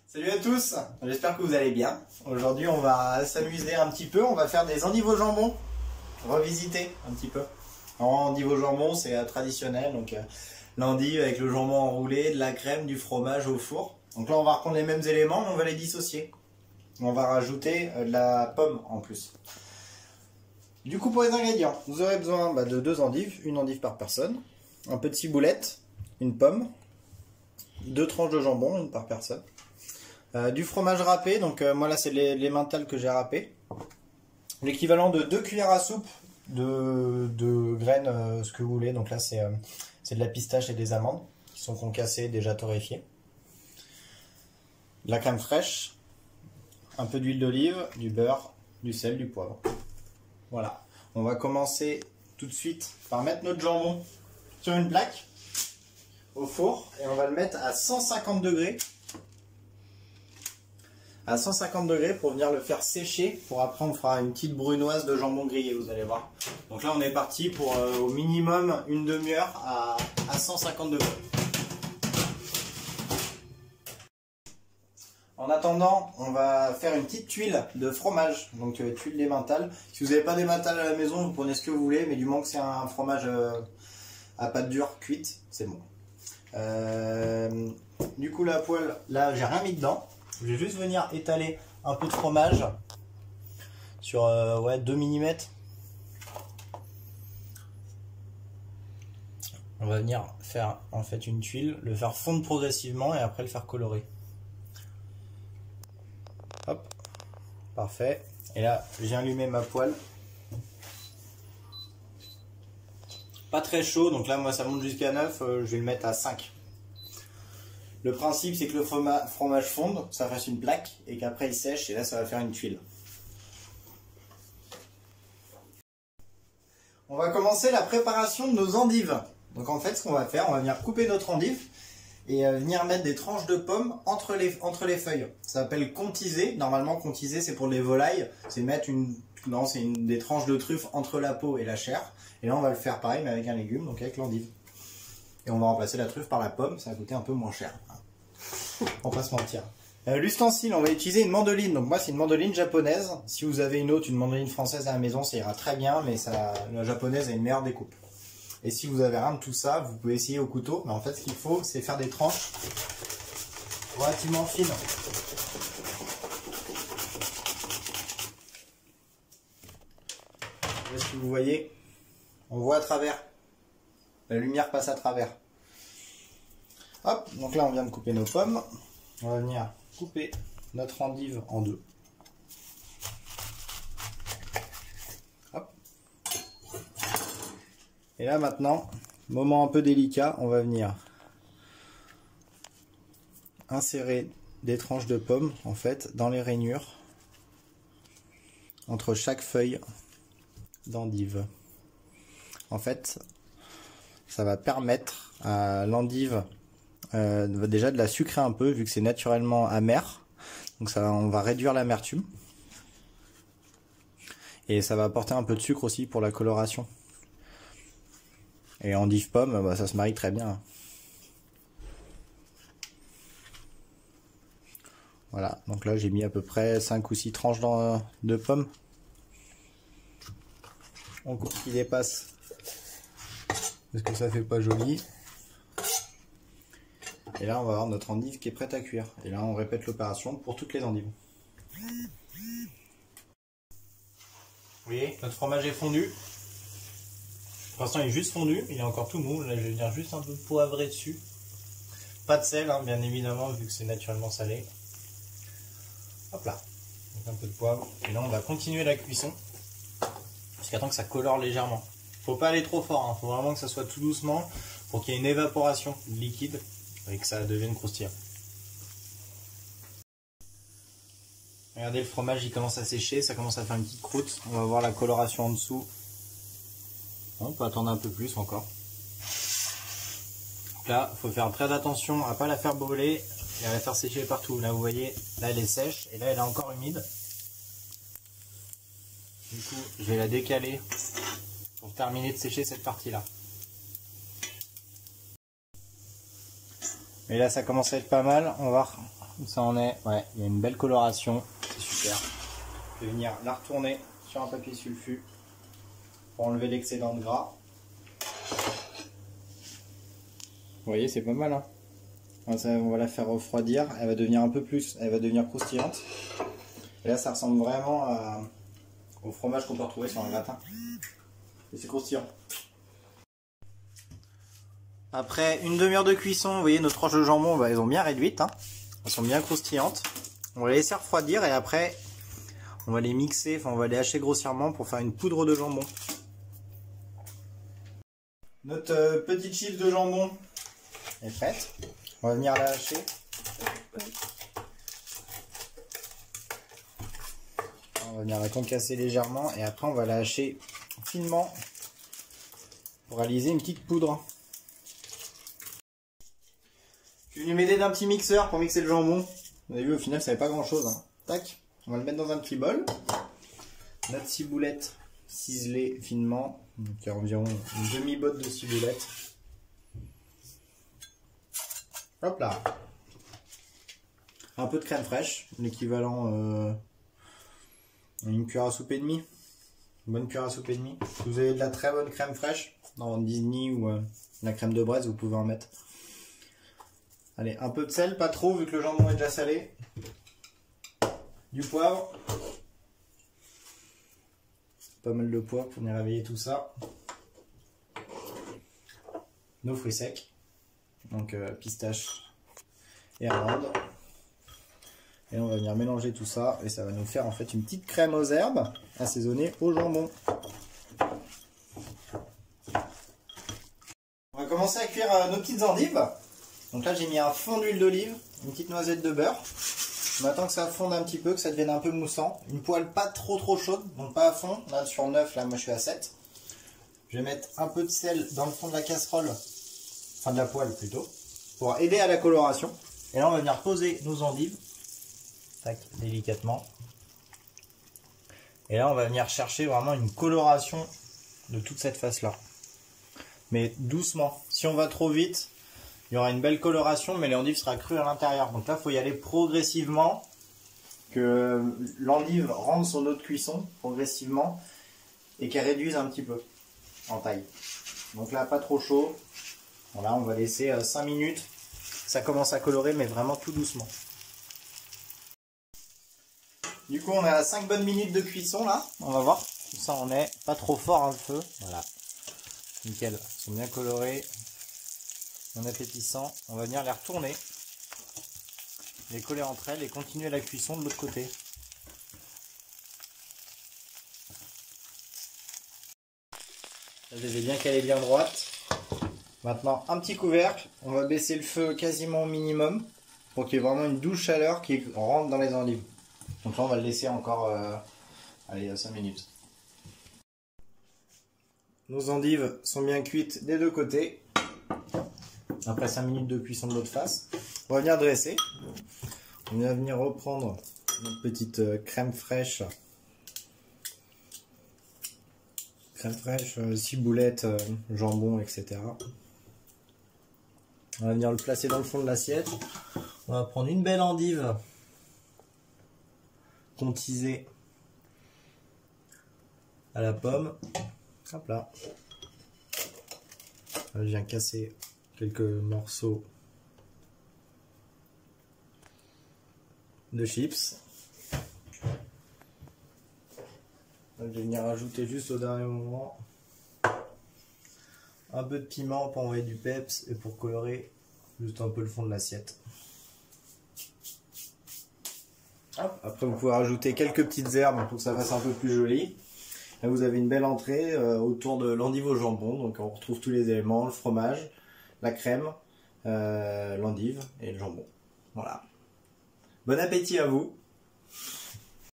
Salut à tous, j'espère que vous allez bien. Aujourd'hui on va s'amuser un petit peu, on va faire des endives au jambon, revisiter un petit peu. Endives au jambon c'est traditionnel, donc l'endive avec le jambon enroulé, de la crème, du fromage au four. Donc là on va reprendre les mêmes éléments mais on va les dissocier. On va rajouter de la pomme en plus. Du coup pour les ingrédients, vous aurez besoin de 2 endives, une endive par personne, un peu de ciboulette, une pomme, 2 tranches de jambon, une par personne. Du fromage râpé, donc moi là c'est les mentales que j'ai râpées. L'équivalent de 2 cuillères à soupe de graines, ce que vous voulez. Donc là c'est de la pistache et des amandes qui sont concassées, déjà torréfiées. De la crème fraîche, un peu d'huile d'olive, du beurre, du sel, du poivre. Voilà, on va commencer tout de suite par mettre notre jambon sur une plaque au four et on va le mettre à 150 degrés. À 150 degrés pour venir le faire sécher. Pour après on fera une petite brunoise de jambon grillé, vous allez voir. Donc là on est parti pour au minimum une demi-heure à 150 degrés. En attendant, on va faire une petite tuile de fromage, donc tuile d'emmental. Si vous n'avez pas d'emmental à la maison, vous prenez ce que vous voulez, mais du moment que c'est un fromage à pâte dure, cuite, c'est bon. Du coup la poêle, là j'ai rien mis dedans. Je vais juste venir étaler un peu de fromage sur 2 mm. On va venir faire en fait une tuile, le faire fondre progressivement et après le faire colorer. Hop, parfait. Et là, j'ai allumé ma poêle. Pas très chaud, donc là moi ça monte jusqu'à 9, je vais le mettre à 5. Le principe c'est que le fromage fonde, ça fasse une plaque et qu'après il sèche et là ça va faire une tuile. On va commencer la préparation de nos endives. Donc en fait ce qu'on va faire, on va venir couper notre endive et venir mettre des tranches de pommes entre les feuilles. Ça s'appelle contiser. Normalement contiser c'est pour les volailles, c'est mettre des tranches de truffe entre la peau et la chair. Et là on va le faire pareil mais avec un légume, donc avec l'endive. Et on va remplacer la truffe par la pomme, ça va coûter un peu moins cher. On va pas se mentir. L'ustensile, on va utiliser une mandoline. Donc moi c'est une mandoline japonaise. Si vous avez une autre, une mandoline française à la maison, ça ira très bien, mais la japonaise a une meilleure découpe. Et si vous avez rien de tout ça, vous pouvez essayer au couteau. Mais en fait ce qu'il faut, c'est faire des tranches relativement fines. Je sais pas si vous voyez, on voit à travers. La lumière passe à travers. Hop, donc là on vient de couper nos pommes. On va venir couper notre endive en 2. Hop. Et là maintenant, moment un peu délicat, on va venir insérer des tranches de pommes en fait dans les rainures entre chaque feuille d'endive. En fait, ça va permettre à l'endive déjà de la sucrer un peu vu que c'est naturellement amer. Donc on va réduire l'amertume. Et ça va apporter un peu de sucre aussi pour la coloration. Et endive pomme, ça se marie très bien. Voilà, donc là j'ai mis à peu près 5 ou 6 tranches de pommes. On coupe ce qui dépasse parce que ça fait pas joli. Et là on va avoir notre endive qui est prête à cuire. Et là on répète l'opération pour toutes les endives. Vous voyez, notre fromage est fondu. Pour l'instant il est juste fondu, il est encore tout mou. Là je vais venir juste un peu poivrer dessus. Pas de sel hein, bien évidemment vu que c'est naturellement salé. Hop là, donc un peu de poivre. Et là on va continuer la cuisson jusqu'à temps que ça colore légèrement. Faut pas aller trop fort, hein. Faut vraiment que ça soit tout doucement pour qu'il y ait une évaporation de liquide et que ça devienne croustillant. Regardez, le fromage il commence à sécher, ça commence à faire une petite croûte. On va voir la coloration en dessous. On peut attendre un peu plus encore. Donc là, il faut faire très attention à ne pas la faire brûler et à la faire sécher partout. Là vous voyez, là elle est sèche et là elle est encore humide. Du coup, je vais la décaler pour terminer de sécher cette partie-là. Et là, ça commence à être pas mal. On va où ça en est. Ouais, il y a une belle coloration, c'est super. Je vais venir la retourner sur un papier sulfu pour enlever l'excédent de gras. Vous voyez, c'est pas mal, hein. On va la faire refroidir, elle va devenir un peu plus, elle va devenir croustillante. Et là, ça ressemble vraiment au fromage qu'on peut retrouver sur un gratin. Et c'est croustillant. Après une demi-heure de cuisson, vous voyez, nos tranches de jambon, elles ont bien réduites, hein. Elles sont bien croustillantes. On va les laisser refroidir et après, on va les mixer, enfin on va les hacher grossièrement pour faire une poudre de jambon. Notre petite chips de jambon est prête. On va venir la hacher. On va venir la concasser légèrement et après on va la hacher finement pour réaliser une petite poudre. Je suis venu m'aider d'un petit mixeur pour mixer le jambon. Vous avez vu, au final ça n'avait pas grand chose, hein. Tac, on va le mettre dans un petit bol. Notre ciboulette ciselée finement, donc il y a environ une demi-botte de ciboulette. Hop là. Un peu de crème fraîche, l'équivalent une cuillère à soupe et demie. Une bonne cuillère à soupe et demie. Si vous avez de la très bonne crème fraîche, dans Disney ou la crème de braise, vous pouvez en mettre. Allez, un peu de sel, pas trop vu que le jambon est déjà salé. Du poivre. Pas mal de poivre pour venir réveiller tout ça. Nos fruits secs. Donc pistache et amandes. Et on va venir mélanger tout ça et ça va nous faire en fait une petite crème aux herbes assaisonnée au jambon. On va commencer à cuire nos petites endives. Donc là j'ai mis un fond d'huile d'olive, une petite noisette de beurre. On attend que ça fonde un petit peu, que ça devienne un peu moussant. Une poêle pas trop chaude, donc pas à fond. Là sur 9, là moi je suis à 7. Je vais mettre un peu de sel dans le fond de la casserole. Enfin de la poêle plutôt, pour aider à la coloration. Et là on va venir poser nos endives, tac, délicatement. Et là on va venir chercher vraiment une coloration de toute cette face là. Mais doucement, si on va trop vite, il y aura une belle coloration mais l'endive sera crue à l'intérieur. Donc là il faut y aller progressivement, que l'endive rentre son eau de cuisson progressivement et qu'elle réduise un petit peu en taille. Donc là pas trop chaud. Voilà, on va laisser 5 minutes, ça commence à colorer mais vraiment tout doucement. Du coup on a 5 bonnes minutes de cuisson là, on va voir, ça on est pas trop fort hein, le feu, voilà, nickel, ils sont bien colorés, bien appétissants. On va venir les retourner, les coller entre elles et continuer la cuisson de l'autre côté. Là, je les ai bien calées bien droites. Maintenant, un petit couvercle, on va baisser le feu quasiment au minimum pour qu'il y ait vraiment une douce chaleur qui rentre dans les endives. Donc là, on va le laisser encore allez, 5 minutes. Nos endives sont bien cuites des deux côtés. Après 5 minutes de cuisson de l'autre face, on va venir dresser. On va venir reprendre notre petite crème fraîche. Crème fraîche, ciboulette, jambon, etc. On va venir le placer dans le fond de l'assiette. On va prendre une belle endive contisée à la pomme. Hop là. Je viens casser quelques morceaux de chips. Je vais venir rajouter juste au dernier moment un peu de piment pour envoyer du peps et pour colorer juste un peu le fond de l'assiette. Après vous pouvez rajouter quelques petites herbes pour que ça fasse un peu plus joli. Là vous avez une belle entrée autour de l'endive au jambon, donc on retrouve tous les éléments, le fromage, la crème, l'endive et le jambon. Voilà. Bon appétit à vous!